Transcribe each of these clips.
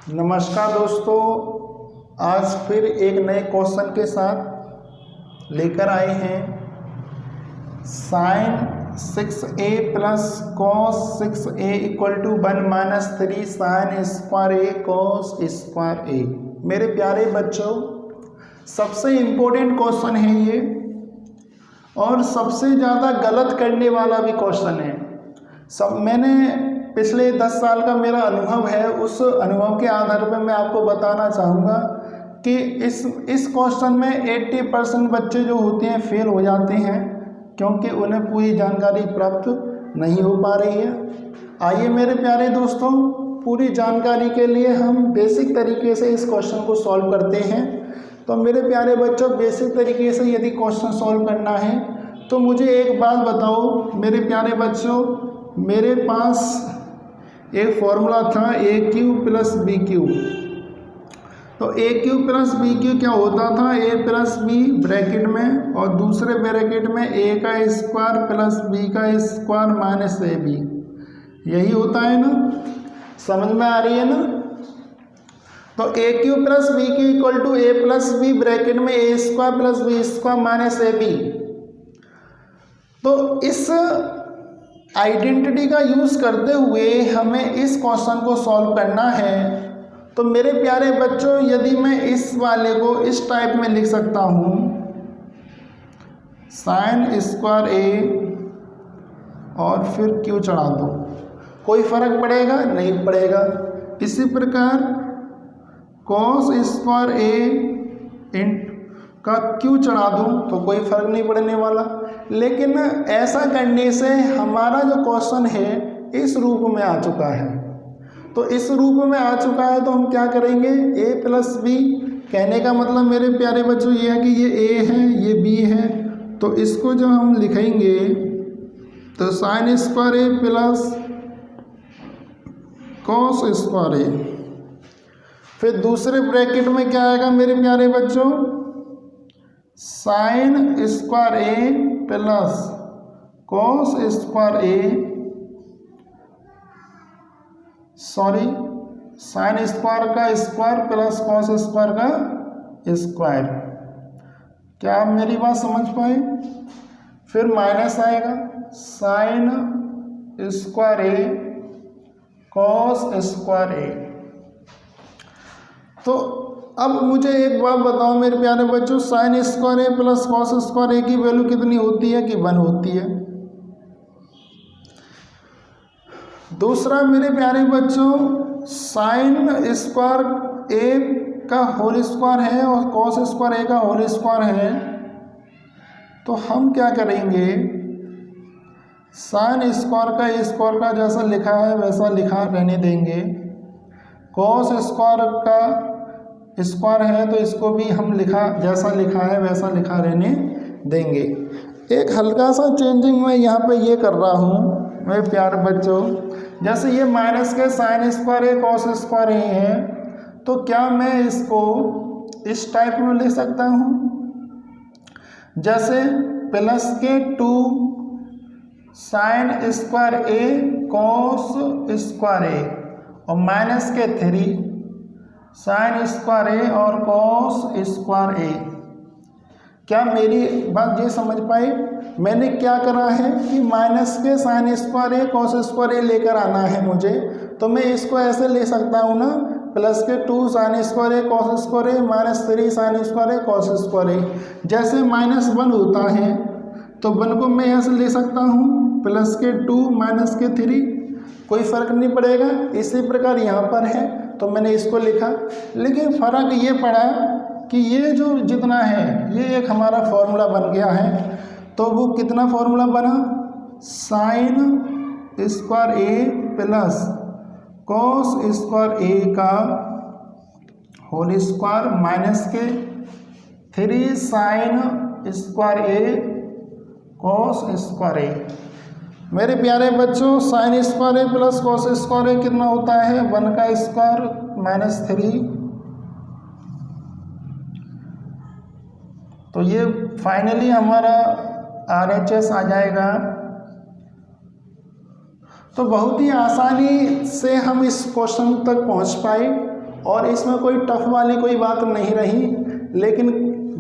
नमस्कार दोस्तों, आज फिर एक नए क्वेश्चन के साथ लेकर आए हैं। Sine 6a plus cos 6a equal to 1 minus 3 sine square a cos square a. मेरे प्यारे बच्चों, सबसे इम्पोर्टेंट क्वेश्चन है ये और सबसे ज़्यादा गलत करने वाला भी क्वेश्चन है। मैंने पिछले 10 साल का मेरा अनुभव है, उस अनुभव के आधार पर मैं आपको बताना चाहूँगा कि इस क्वेश्चन में 80% बच्चे जो होते हैं फेल हो जाते हैं क्योंकि उन्हें पूरी जानकारी प्राप्त नहीं हो पा रही है। आइए मेरे प्यारे दोस्तों, पूरी जानकारी के लिए हम बेसिक तरीके से इस क्वेश्चन को सॉल्व करते हैं। तो मेरे प्यारे बच्चों, बेसिक तरीके से यदि क्वेश्चन सॉल्व करना है तो मुझे एक बात बताओ मेरे प्यारे बच्चों, मेरे पास एक फॉर्मूला था ए क्यू प्लस बी क्यू। तो a q plus b Q क्या होता था? ए प्लस बी ब्रैकेट में और दूसरे ब्रैकेट में ए का स्क्वायर प्लस बी का स्क्वायर माइनस ए बी। यही होता है ना? समझ में आ रही है ना? तो a q plus b q equal to a plus b bracket में a square plus b square minus a b. तो इस आइडेंटिटी का यूज़ करते हुए हमें इस क्वेश्चन को सॉल्व करना है। तो मेरे प्यारे बच्चों, यदि मैं इस वाले को इस टाइप में लिख सकता हूँ, साइन स्क्वायर ए और फिर क्यू चढ़ा दो, कोई फर्क पड़ेगा? नहीं पड़ेगा। इसी प्रकार कॉस स्क्वायर ए का क्यू चढ़ा दूँ तो कोई फर्क नहीं पड़ने वाला। लेकिन ऐसा करने से हमारा जो क्वेश्चन है इस रूप में आ चुका है। तो इस रूप में आ चुका है तो हम क्या करेंगे? ए प्लस बी, कहने का मतलब मेरे प्यारे बच्चों ये है कि ये ए है, ये बी है। तो इसको जब हम लिखेंगे तो साइन स्क्वायर ए प्लस कॉस स्क्वायर ए, फिर दूसरे ब्रैकेट में क्या आएगा मेरे प्यारे बच्चों? साइन स्क्वायर ए प्लस कॉस स्क्वायर ए, साइन स्क्वायर का स्क्वायर प्लस कॉस स्क्वायर का स्क्वायर। क्या आप मेरी बात समझ पाए? फिर माइनस आएगा sign square a cos square ए। तो अब मुझे एक बात बताओ मेरे प्यारे बच्चों, साइन स्क्वायर ए प्लस कॉस स्क्वायर ए की वैल्यू कितनी होती है कि 1 होती है। दूसरा मेरे प्यारे बच्चों, साइन स्क्वायर ए का होल स्क्वायर है और कॉस स्क्वायर ए का होल स्क्वायर है। तो हम क्या करेंगे? साइन स्क्वायर का जैसा लिखा है वैसा लिखा रहने देंगे। कॉस स्क्वायर का स्क्वायर है तो इसको भी हम जैसा लिखा है वैसा लिखा रहने देंगे। एक हल्का सा चेंजिंग मैं यहाँ पे ये कर रहा हूँ मेरे प्यारे बच्चों, जैसे ये माइनस के sign square a cos square ए है, तो क्या मैं इसको इस टाइप में लिख सकता हूँ? जैसे प्लस के 2 sign square a cos square ए और माइनस के 3 साइन स्क्वायर ए और कॉस स्क्वायर ए। क्या मेरी बात ये समझ पाए? मैंने क्या करा है कि माइनस के sign square a cos square ए लेकर आना है मुझे। तो मैं इसको ऐसे ले सकता हूँ ना, प्लस के 2 sign square a cos square A minus 3 sine square a cos square ए। जैसे -1 होता है तो 1 को मैं ऐसे ले सकता हूँ, प्लस के 2 माइनस के 3, कोई फ़र्क नहीं पड़ेगा। इसी प्रकार यहाँ पर है तो मैंने इसको लिखा। लेकिन फ़र्क ये पड़ा कि ये जो जितना है ये एक हमारा फॉर्मूला बन गया है। तो वो कितना फॉर्मूला बना? साइन स्क्वायर ए प्लस कॉस स्क्वायर ए का होल स्क्वायर माइनस के 3 sine square a cos square a. मेरे प्यारे बच्चों, साइन स्क्वायर ए प्लस कॉस स्क्वायर ए कितना होता है? 1 का स्क्वायर माइनस 3। तो ये फाइनली हमारा RHS आ जाएगा। तो बहुत ही आसानी से हम इस क्वेश्चन तक पहुंच पाए और इसमें कोई टफ वाली कोई बात नहीं रही, लेकिन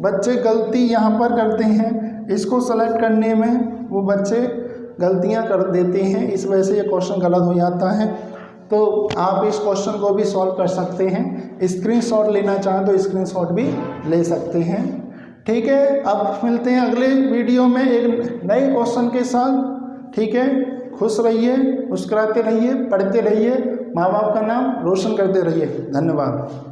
बच्चे गलती यहाँ पर करते हैं, इसको सेलेक्ट करने में वो बच्चे गलतियाँ कर देते हैं, इस वजह से ये क्वेश्चन गलत हो जाता है। तो आप इस क्वेश्चन को भी सॉल्व कर सकते हैं, स्क्रीनशॉट लेना चाहें तो स्क्रीनशॉट भी ले सकते हैं। ठीक है, अब मिलते हैं अगले वीडियो में एक नए क्वेश्चन के साथ। ठीक है, खुश रहिए, मुस्कुराते रहिए, पढ़ते रहिए, माँ बाप का नाम रोशन करते रहिए। धन्यवाद।